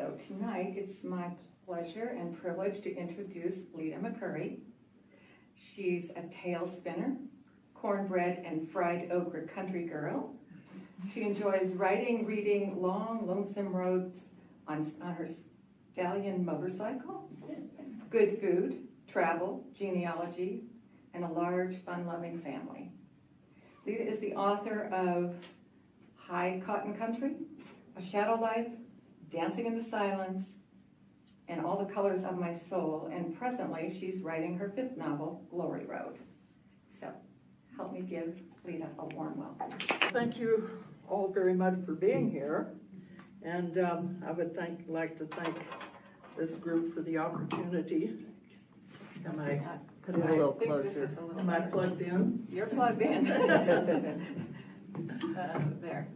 So tonight it's my pleasure and privilege to introduce Leta McCurry. She's a tale spinner, cornbread and fried okra country girl. She enjoys riding, reading long, lonesome roads on her stallion motorcycle, good food, travel, genealogy, and a large, fun-loving family. Leta is the author of High Cotton Country, A Shadow Life, Dancing in the Silence, and All the Colors of My Soul, and presently she's writing her 5th novel, Glory Road. So, help me give Leta a warm welcome. Thank you all very much for being here, and I would like to thank this group for the opportunity. Am I put it a little closer? Am I plugged in? You're plugged in. There.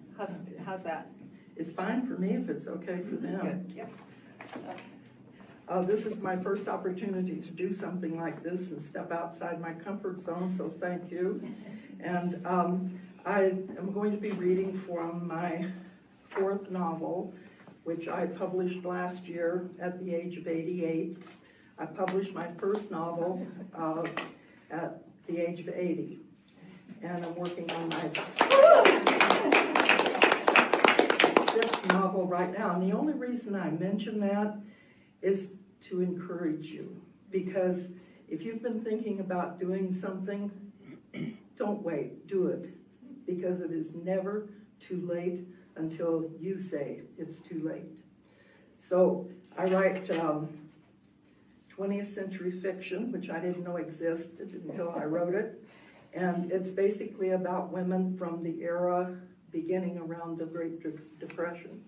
How's that? It's fine for me if it's okay for them. Good. Yep. This is my first opportunity to do something like this and step outside my comfort zone, so thank you. And I am going to be reading from my 4th novel, which I published last year at the age of 88. I published my first novel at the age of 80. And I'm working on my 6th novel right now. And the only reason I mention that is to encourage you. Because if you've been thinking about doing something, don't wait, do it. Because it is never too late until you say it's too late. So I write 20th century fiction, which I didn't know existed until I wrote it. And it's basically about women from the era beginning around the Great Depression.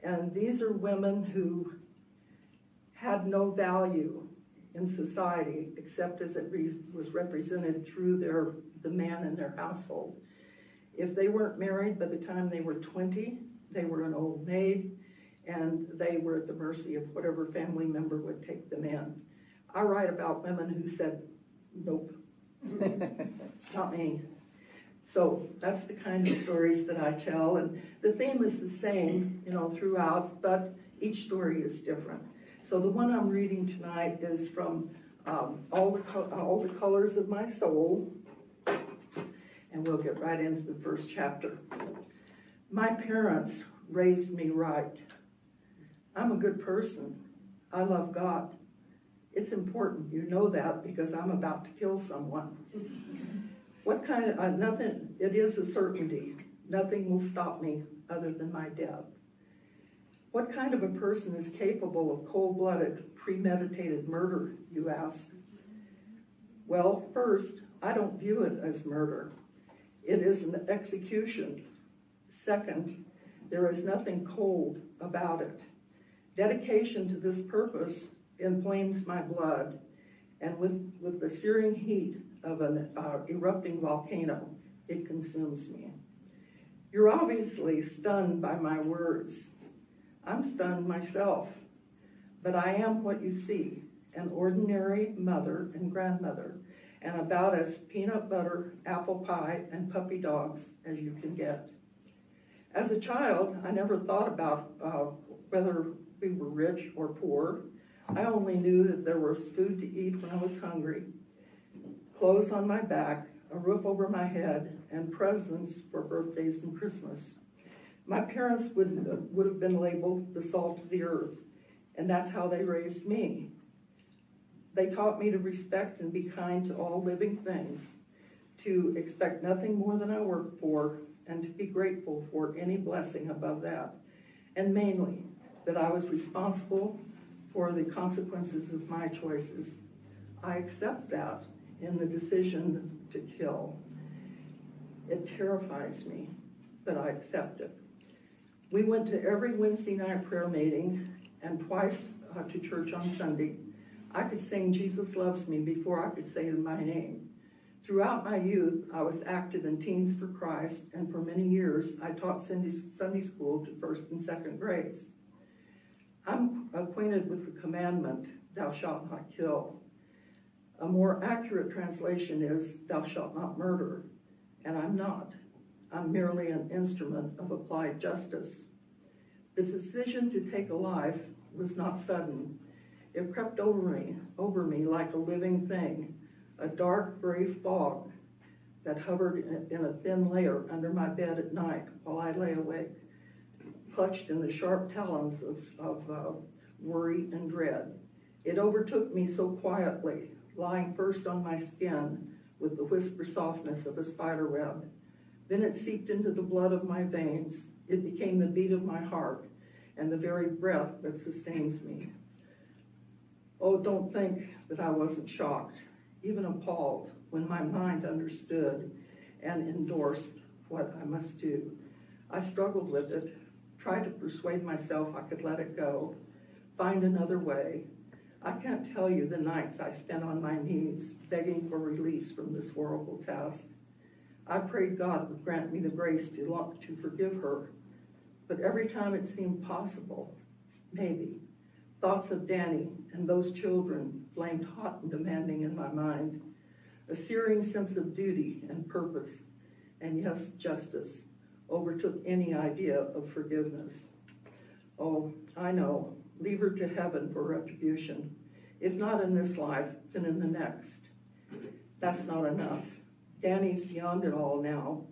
And these are women who had no value in society except as it was represented through the man in their household. If they weren't married by the time they were 20, they were an old maid, and they were at the mercy of whatever family member would take them in. I write about women who said, nope, not me. So that's the kind of stories that I tell, and the theme is the same, throughout, but each story is different. So the one I'm reading tonight is from All the Colors of My Soul, and we'll get right into the first chapter. My parents raised me right. I'm a good person. I love God. It's important you know that because I'm about to kill someone. What kind of, nothing, it is a certainty. Nothing will stop me other than my death. What kind of a person is capable of cold-blooded, premeditated murder, you ask? Well, first, I don't view it as murder. It is an execution. Second, there is nothing cold about it. Dedication to this purpose inflames my blood, and with the searing heat of an erupting volcano, it consumes me. You're obviously stunned by my words. I'm stunned myself, but I am what you see, an ordinary mother and grandmother, and about as peanut butter, apple pie, and puppy dogs as you can get. As a child, I never thought about whether we were rich or poor. I only knew that there was food to eat when I was hungry, clothes on my back, a roof over my head, and presents for birthdays and Christmas. My parents would have been labeled the salt of the earth, and that's how they raised me. They taught me to respect and be kind to all living things, to expect nothing more than I work for, and to be grateful for any blessing above that, and mainly that I was responsible for the consequences of my choices. I accept that in the decision to kill. It terrifies me, but I accept it. We went to every Wednesday night prayer meeting and twice to church on Sunday. I could sing Jesus Loves Me before I could say my name. Throughout my youth, I was active in Teens for Christ, and for many years, I taught Sunday school to 1st and 2nd grades. I'm acquainted with the commandment, thou shalt not kill. A more accurate translation is, thou shalt not murder, and I'm not. I'm merely an instrument of applied justice. The decision to take a life was not sudden. It crept over me like a living thing, a dark gray fog that hovered in a thin layer under my bed at night while I lay awake, clutched in the sharp talons of worry and dread. It overtook me so quietly, lying first on my skin with the whisper softness of a spider web. Then it seeped into the blood of my veins. It became the beat of my heart and the very breath that sustains me. Oh, don't think that I wasn't shocked, even appalled, when my mind understood and endorsed what I must do. I struggled with it, tried to persuade myself I could let it go, find another way. I can't tell you the nights I spent on my knees, begging for release from this horrible task. I prayed God would grant me the grace to forgive her, but every time it seemed possible, maybe, thoughts of Danny and those children flamed hot and demanding in my mind. A searing sense of duty and purpose, and yes, justice, overtook any idea of forgiveness. Oh, I know, leave her to heaven for retribution. If not in this life, then in the next. That's not enough. Danny's beyond it all now.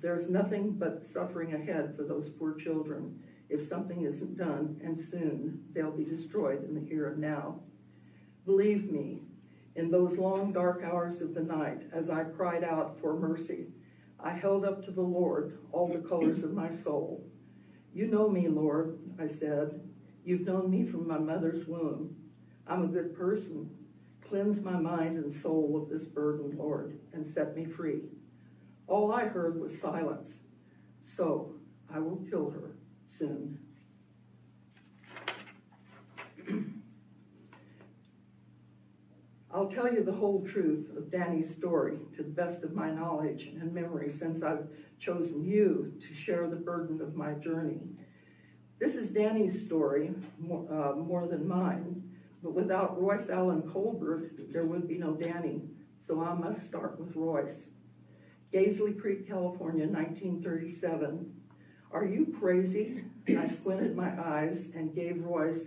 There's nothing but suffering ahead for those poor children if something isn't done, and soon they'll be destroyed in the here and now. Believe me, in those long dark hours of the night, as I cried out for mercy, I held up to the Lord all the colors of my soul. You know me, Lord, I said. You've known me from my mother's womb. I'm a good person. Cleanse my mind and soul of this burden, Lord, and set me free. All I heard was silence. So I will kill her soon. I'll tell you the whole truth of Danny's story to the best of my knowledge and memory, since I've chosen you to share the burden of my journey. This is Danny's story more than mine, but without Royce Allen Colbert, there would be no Danny, so I must start with Royce. Gaisley Creek, California, 1937. Are you crazy? I squinted my eyes and gave Royce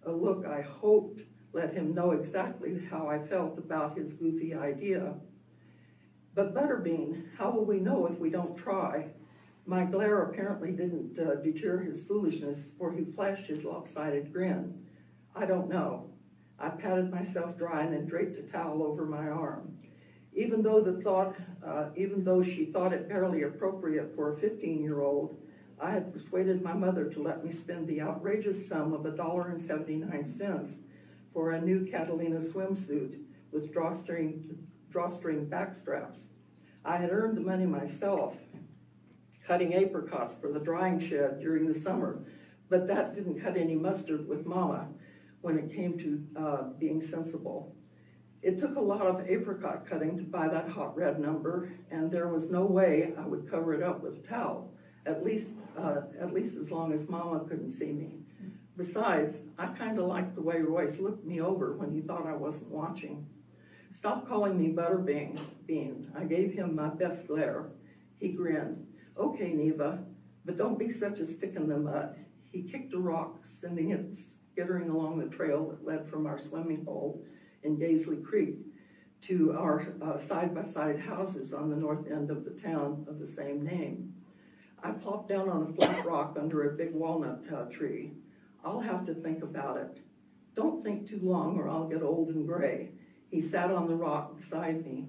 a look I hoped let him know exactly how I felt about his goofy idea. But Butterbean, how will we know if we don't try? My glare apparently didn't deter his foolishness, for he flashed his lopsided grin. I don't know. I patted myself dry and then draped a towel over my arm. Even though she thought it barely appropriate for a 15-year-old, I had persuaded my mother to let me spend the outrageous sum of $1.79 for a new Catalina swimsuit with drawstring backstraps. I had earned the money myself, cutting apricots for the drying shed during the summer, but that didn't cut any mustard with Mama when it came to being sensible. It took a lot of apricot cutting to buy that hot red number, and there was no way I would cover it up with a towel, at least as long as Mama couldn't see me. Besides, I kind of liked the way Royce looked me over when he thought I wasn't watching. Stop calling me Butterbean. I gave him my best glare. He grinned. Okay, Neva, but don't be such a stick in the mud. He kicked a rock, sending it skittering along the trail that led from our swimming hole in Gaisley Creek to our side-by-side houses on the north end of the town of the same name. I plopped down on a flat rock under a big walnut tree. I'll have to think about it. Don't think too long or I'll get old and gray. He sat on the rock beside me.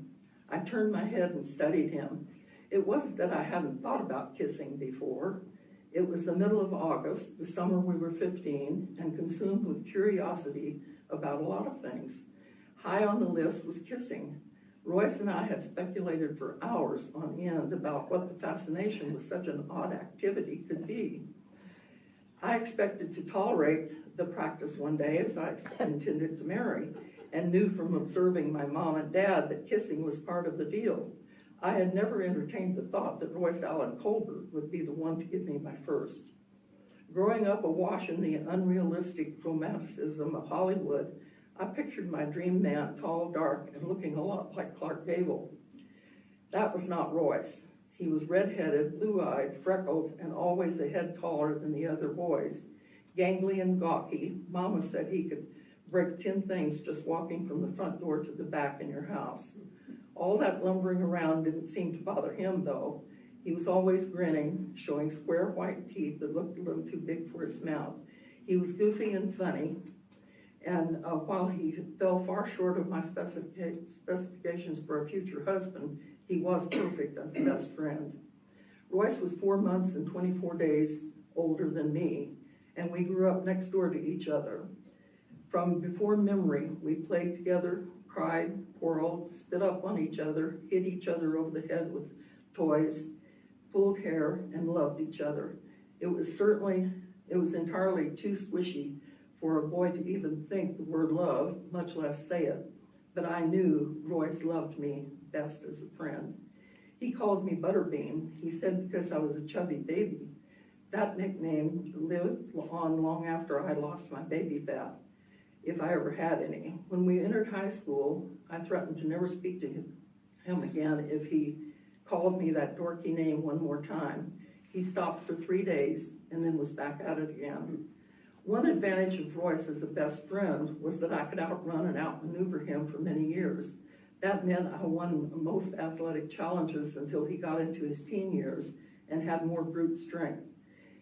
I turned my head and studied him. It wasn't that I hadn't thought about kissing before. It was the middle of August, the summer we were 15, and consumed with curiosity about a lot of things. High on the list was kissing. Royce and I had speculated for hours on end about what the fascination with such an odd activity could be. I expected to tolerate the practice one day, as I intended to marry, and knew from observing my mom and dad that kissing was part of the deal. I had never entertained the thought that Royce Allen Colbert would be the one to give me my first. Growing up awash in the unrealistic romanticism of Hollywood, I pictured my dream man, tall, dark, and looking a lot like Clark Gable. That was not Royce. He was redheaded, blue-eyed, freckled, and always a head taller than the other boys. Gangly and gawky, Mama said he could break 10 things just walking from the front door to the back in your house. All that lumbering around didn't seem to bother him, though. He was always grinning, showing square white teeth that looked a little too big for his mouth. He was goofy and funny, and while he fell far short of my specifications for a future husband, he was perfect as a best friend. Royce was 4 months and 24 days older than me, and we grew up next door to each other. From before memory, we played together, cried, quarreled, spit up on each other, hit each other over the head with toys, pulled hair, and loved each other. It was entirely too squishy for a boy to even think the word love, much less say it. But I knew Royce loved me best as a friend. He called me Butterbean. He said because I was a chubby baby. That nickname lived on long after I lost my baby fat, if I ever had any. When we entered high school, I threatened to never speak to him again if he called me that dorky name one more time. He stopped for 3 days and then was back at it again. One advantage of Royce as a best friend was that I could outrun and outmaneuver him for many years. That meant I won most athletic challenges until he got into his teen years and had more brute strength.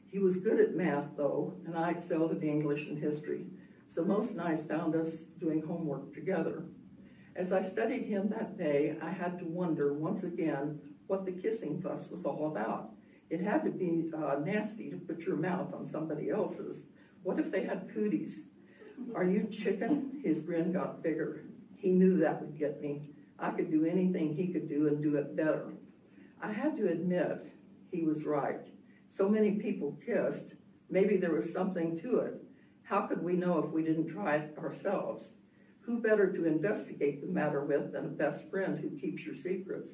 He was good at math, though, and I excelled in English and history, so most nights found us doing homework together. As I studied him that day, I had to wonder once again what the kissing fuss was all about. It had to be nasty to put your mouth on somebody else's. What if they had cooties? Are you chicken? His grin got bigger. He knew that would get me. I could do anything he could do and do it better. I had to admit he was right. So many people kissed. Maybe there was something to it. How could we know if we didn't try it ourselves? Who better to investigate the matter with than a best friend who keeps your secrets?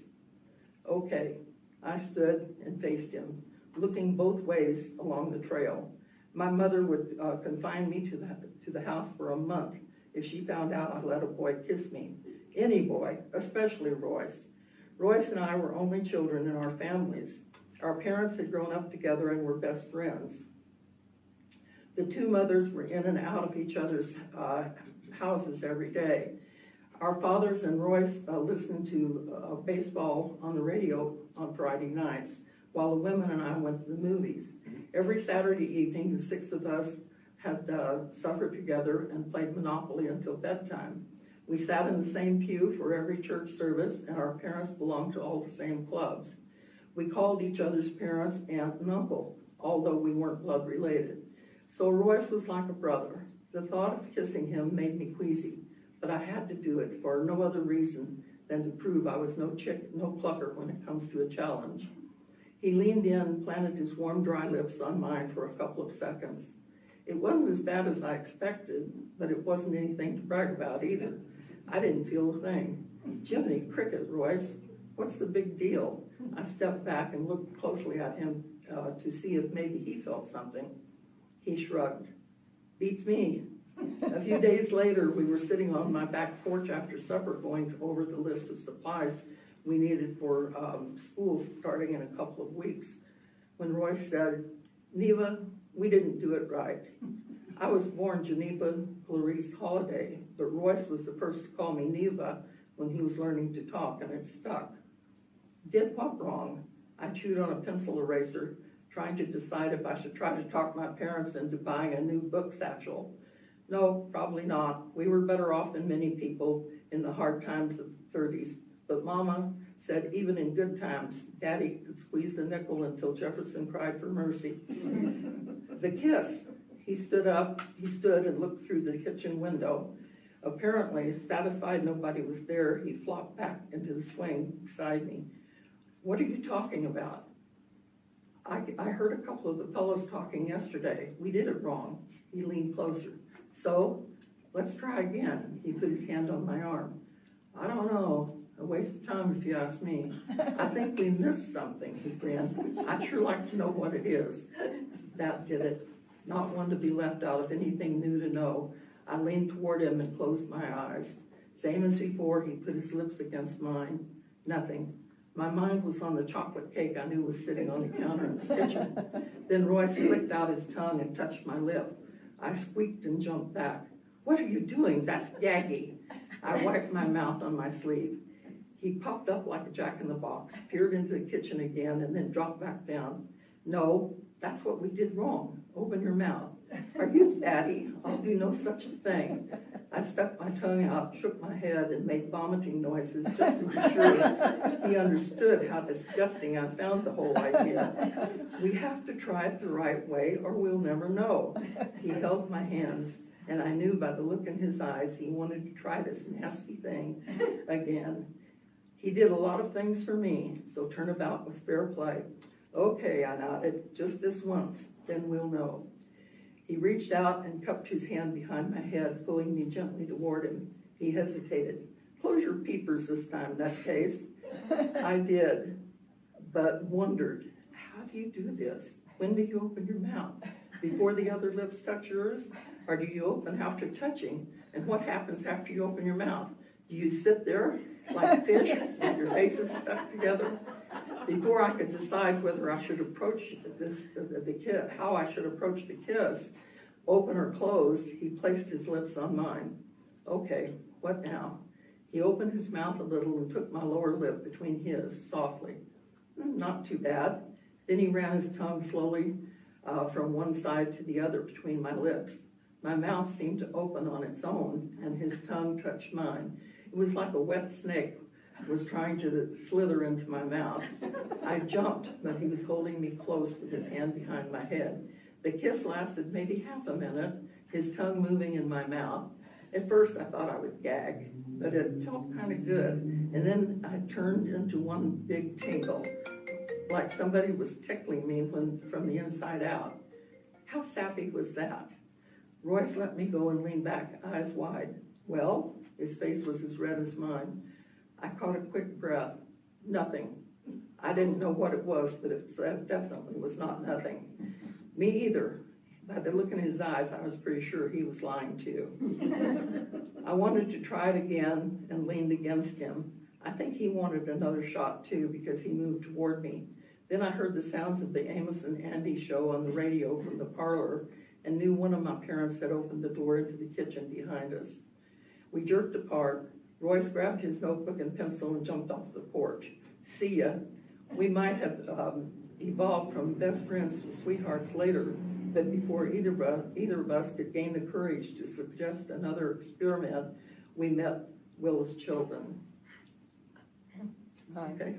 Okay, I stood and faced him, looking both ways along the trail. My mother would confine me to the house for a month if she found out I let a boy kiss me. Any boy, especially Royce. Royce and I were only children in our families. Our parents had grown up together and were best friends. The two mothers were in and out of each other's houses every day. Our fathers and Royce listened to baseball on the radio on Friday nights, while the women and I went to the movies. Every Saturday evening, the 6 of us had supper together and played Monopoly until bedtime. We sat in the same pew for every church service, and our parents belonged to all the same clubs. We called each other's parents aunt and uncle, although we weren't blood related. So Royce was like a brother. The thought of kissing him made me queasy, but I had to do it for no other reason than to prove I was no clucker when it comes to a challenge. He leaned in, planted his warm, dry lips on mine for a couple of seconds. It wasn't as bad as I expected, but it wasn't anything to brag about either. I didn't feel a thing. Jiminy cricket, Royce, what's the big deal? I stepped back and looked closely at him to see if maybe he felt something. He shrugged. Beats me. A few days later, we were sitting on my back porch after supper going over the list of supplies we needed for school starting in a couple of weeks, when Royce said, "Neva, we didn't do it right." I was born Geneva Clarice Holiday, but Royce was the first to call me Neva when he was learning to talk, and it stuck. Did what wrong? I chewed on a pencil eraser, trying to decide if I should try to talk my parents into buying a new book satchel. No, probably not. We were better off than many people in the hard times of the 30s. But Mama said even in good times, Daddy could squeeze a nickel until Jefferson cried for mercy. The kiss. He stood and looked through the kitchen window. Apparently, satisfied nobody was there, he flopped back into the swing beside me. What are you talking about? I heard a couple of the fellows talking yesterday. We did it wrong. He leaned closer. So, let's try again. He put his hand on my arm. I don't know. A waste of time if you ask me. I think we missed something, he grinned. I'd sure like to know what it is. That did it. Not one to be left out of anything new to know. I leaned toward him and closed my eyes. Same as before, he put his lips against mine. Nothing. My mind was on the chocolate cake I knew was sitting on the counter in the kitchen. Then Royce flicked out his tongue and touched my lip. I squeaked and jumped back. "What are you doing? That's gaggy." I wiped my mouth on my sleeve. He popped up like a jack-in-the-box, peered into the kitchen again, and then dropped back down. "No, that's what we did wrong. Open your mouth." "Are you batty? I'll do no such thing." I stuck my tongue out, shook my head, and made vomiting noises just to be sure he understood how disgusting I found the whole idea. "We have to try it the right way or we'll never know." He held my hands, and I knew by the look in his eyes he wanted to try this nasty thing again. He did a lot of things for me, so turnabout was fair play. "Okay," I nodded, "just this once, then we'll know." He reached out and cupped his hand behind my head, pulling me gently toward him. He hesitated. "Close your peepers this time, nutcase." I did, but wondered, how do you do this? When do you open your mouth? Before the other lips touch yours? Or do you open after touching? And what happens after you open your mouth? Do you sit there like fish with your faces stuck together? Before I could decide whether I should approach the kiss, how I should approach the kiss, open or closed, he placed his lips on mine. "Okay, what now?" He opened his mouth a little and took my lower lip between his softly. "Not too bad." Then he ran his tongue slowly from one side to the other between my lips. My mouth seemed to open on its own, and his tongue touched mine. It was like a wet snake was trying to slither into my mouth. I jumped, but he was holding me close with his hand behind my head. The kiss lasted maybe half a minute, his tongue moving in my mouth. At first I thought I would gag, but it felt kind of good. And then I turned into one big tingle, like somebody was tickling me from the inside out. How sappy was that? Royce let me go and leaned back, eyes wide. "Well?" His face was as red as mine. I caught a quick breath. "Nothing." I didn't know what it was, but it definitely was not nothing. Me either. By the look in his eyes, I was pretty sure he was lying too. I wanted to try it again and leaned against him. I think he wanted another shot too because he moved toward me. Then I heard the sounds of the Amos and Andy show on the radio from the parlor and knew one of my parents had opened the door into the kitchen behind us. We jerked apart. Royce grabbed his notebook and pencil and jumped off the porch. "See ya." We might have evolved from best friends to sweethearts later, but before either of us could gain the courage to suggest another experiment, we met Will's children. Okay.